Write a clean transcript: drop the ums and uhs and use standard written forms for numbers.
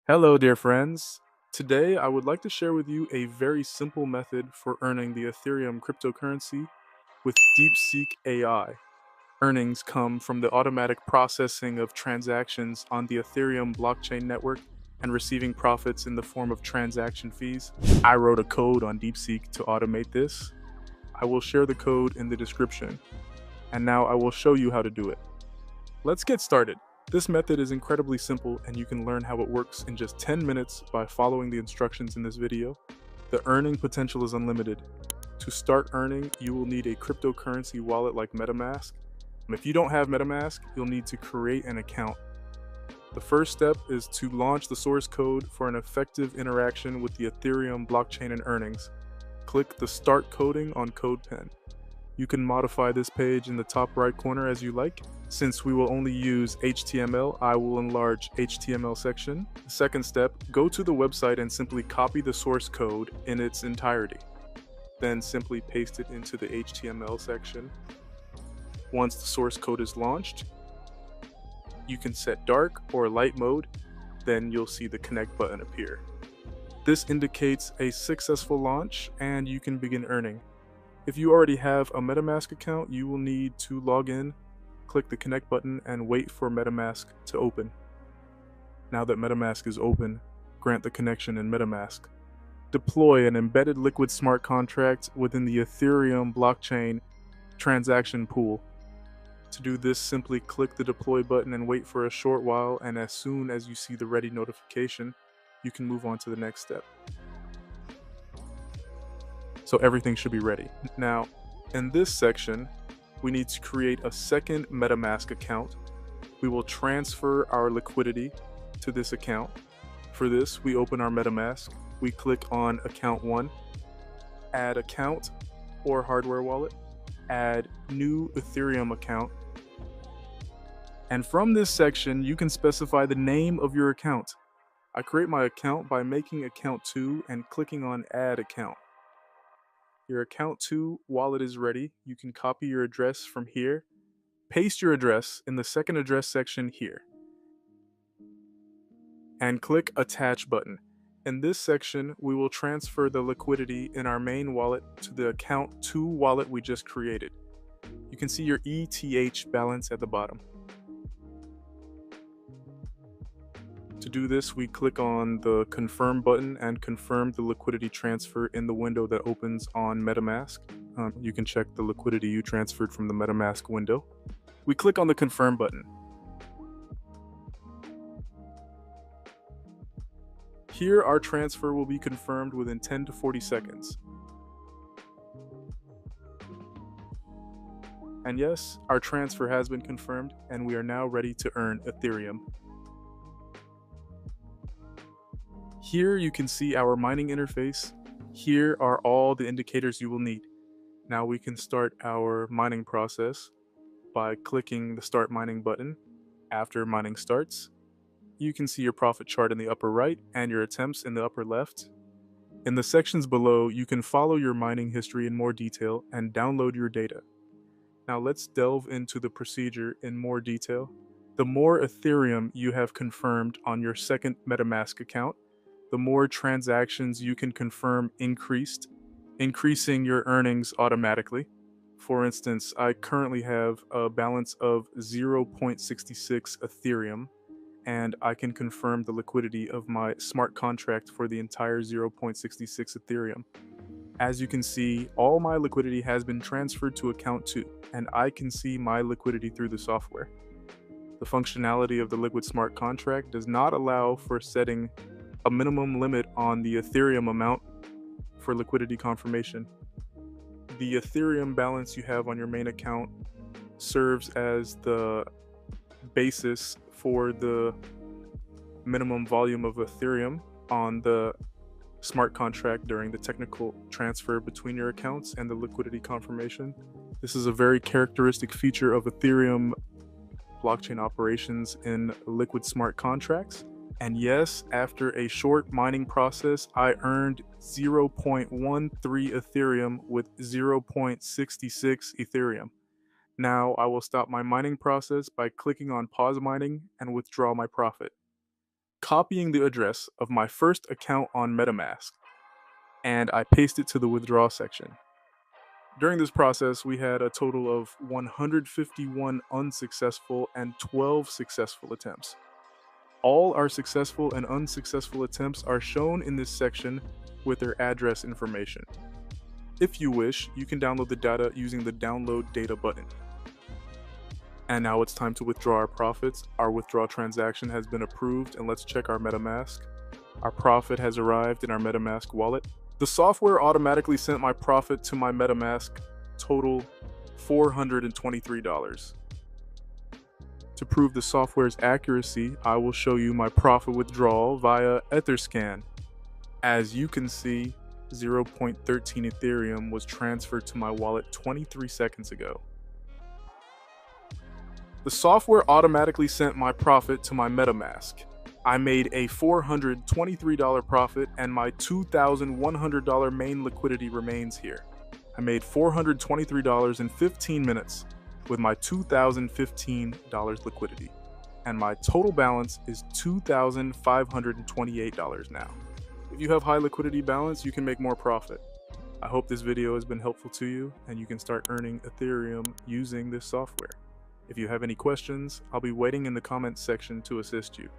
Hello, dear friends. Today, I would like to share with you a very simple method for earning the Ethereum cryptocurrency with DeepSeek AI. Earnings come from the automatic processing of transactions on the Ethereum blockchain network and receiving profits in the form of transaction fees. I wrote a code on DeepSeek to automate this. I will share the code in the description, and now I will show you how to do it. Let's get started. This method is incredibly simple and you can learn how it works in just 10 minutes by following the instructions in this video. The earning potential is unlimited. To start earning, you will need a cryptocurrency wallet like Metamask. And if you don't have Metamask, you'll need to create an account. The first step is to launch the source code for an effective interaction with the Ethereum blockchain and earnings. Click the Start Coding on Codepen. You can modify this page in the top right corner as you like. Since we will only use HTML, I will enlarge HTML section. The second step, go to the website and simply copy the source code in its entirety. Then simply paste it into the HTML section. Once the source code is launched, you can set dark or light mode, then you'll see the connect button appear. This indicates a successful launch and you can begin earning. If you already have a Metamask account, you will need to log in, click the connect button, and wait for Metamask to open. Now that Metamask is open, grant the connection in Metamask. Deploy an embedded liquid smart contract within the Ethereum blockchain transaction pool. To do this, simply click the deploy button and wait for a short while, and as soon as you see the ready notification, you can move on to the next step. So everything should be ready. Now, in this section, we need to create a second Metamask account. We will transfer our liquidity to this account. For this, we open our Metamask. We click on Account 1, Add Account or Hardware Wallet, Add New Ethereum Account. And from this section, you can specify the name of your account. I create my account by making Account 2 and clicking on Add Account. Your Account 2 wallet is ready. You can copy your address from here, paste your address in the second address section here, and click Attach button. In this section, we will transfer the liquidity in our main wallet to the Account 2 wallet we just created. You can see your ETH balance at the bottom. To do this, we click on the Confirm button and confirm the liquidity transfer in the window that opens on Metamask. You can check the liquidity you transferred from the Metamask window. We click on the Confirm button. Here, our transfer will be confirmed within 10 to 40 seconds. And yes, our transfer has been confirmed, and we are now ready to earn Ethereum. Here you can see our mining interface. Here are all the indicators you will need. Now we can start our mining process by clicking the Start Mining button. After mining starts, you can see your profit chart in the upper right and your attempts in the upper left. In the sections below, you can follow your mining history in more detail and download your data. Now let's delve into the procedure in more detail. The more Ethereum you have confirmed on your second Metamask account, the more transactions you can confirm increasing your earnings automatically. For instance, I currently have a balance of 0.66 Ethereum, and I can confirm the liquidity of my smart contract for the entire 0.66 Ethereum. As you can see, all my liquidity has been transferred to account 2, and I can see my liquidity through the software. The functionality of the Liquid Smart Contract does not allow for setting a minimum limit on the Ethereum amount for liquidity confirmation. The Ethereum balance you have on your main account serves as the basis for the minimum volume of Ethereum on the smart contract during the technical transfer between your accounts and the liquidity confirmation. This is a very characteristic feature of Ethereum blockchain operations in liquid smart contracts. And yes, after a short mining process, I earned 0.13 Ethereum with 0.66 Ethereum. Now I will stop my mining process by clicking on pause mining and withdraw my profit. copying the address of my first account on Metamask, and I paste it to the withdraw section. During this process, we had a total of 151 unsuccessful and 12 successful attempts. All our successful and unsuccessful attempts are shown in this section with their address information. If you wish, you can download the data using the Download Data button. And now it's time to withdraw our profits. Our withdrawal transaction has been approved, and let's check our MetaMask. Our profit has arrived in our MetaMask wallet. The software automatically sent my profit to my MetaMask, total $423. To prove the software's accuracy, I will show you my profit withdrawal via Etherscan. As you can see, 0.13 Ethereum was transferred to my wallet 23 seconds ago. The software automatically sent my profit to my MetaMask. I made a $423 profit, and my $2,100 main liquidity remains here. I made $423 in 15 minutes with my $2,015 liquidity, and my total balance is $2,528 now. If you have high liquidity balance, you can make more profit. I hope this video has been helpful to you, and you can start earning Ethereum using this software. If you have any questions, I'll be waiting in the comments section to assist you.